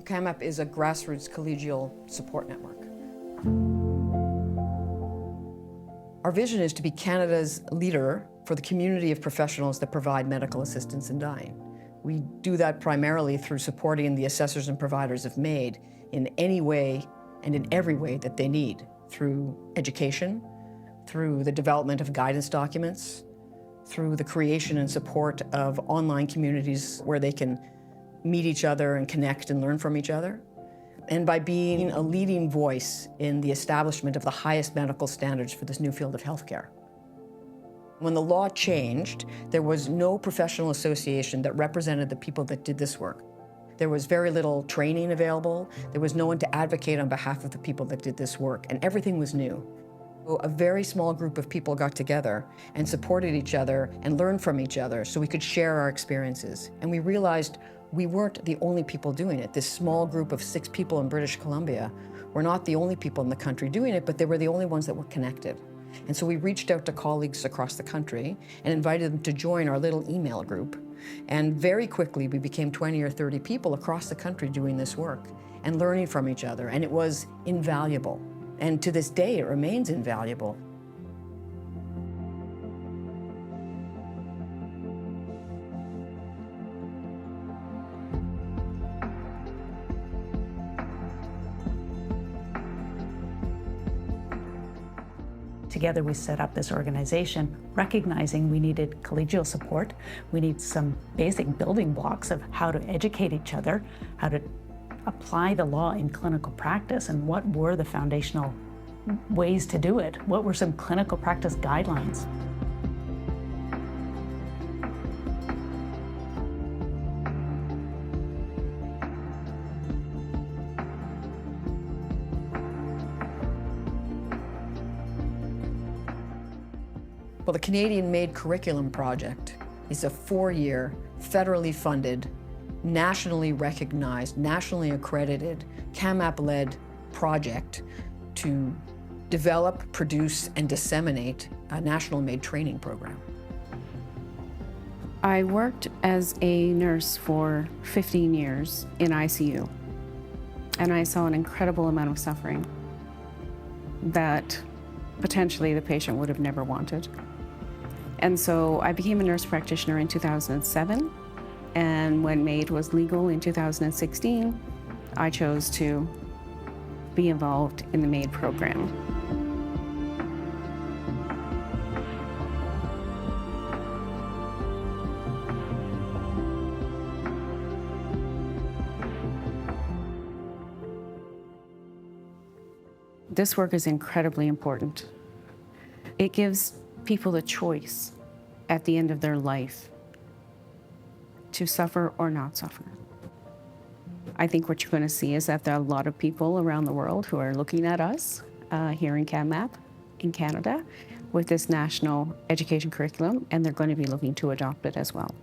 CAMAP is a grassroots collegial support network. Our vision is to be Canada's leader for the community of professionals that provide medical assistance in dying. We do that primarily through supporting the assessors and providers of MAID in any way and in every way that they need, through education, through the development of guidance documents, through the creation and support of online communities where they can meet each other and connect and learn from each other, and by being a leading voice in the establishment of the highest medical standards for this new field of healthcare. When the law changed, there was no professional association that represented the people that did this work. There was very little training available. There was no one to advocate on behalf of the people that did this work, and everything was new. A very small group of people got together and supported each other and learned from each other so we could share our experiences. And we realized we weren't the only people doing it. This small group of 6 people in British Columbia were not the only people in the country doing it, but they were the only ones that were connected. And so we reached out to colleagues across the country and invited them to join our little email group. And very quickly, we became 20 or 30 people across the country doing this work and learning from each other. And it was invaluable. And to this day, it remains invaluable. Together we set up this organization, recognizing we needed collegial support. We need some basic building blocks of how to educate each other, how to apply the law in clinical practice, and what were the foundational ways to do it. What were some clinical practice guidelines? Well, the Canadian MAID Curriculum Project is a 4-year, federally funded, nationally recognized, nationally accredited, CAMAP-led project to develop, produce, and disseminate a national MAID training program. I worked as a nurse for 15 years in ICU, and I saw an incredible amount of suffering that potentially the patient would have never wanted. And so I became a nurse practitioner in 2007, and when MAID was legal in 2016, I chose to be involved in the MAID program. This work is incredibly important. It gives people the choice at the end of their life to suffer or not suffer. I think what you're going to see is that there are a lot of people around the world who are looking at us here in CAMAP in Canada with this national education curriculum, and they're going to be looking to adopt it as well.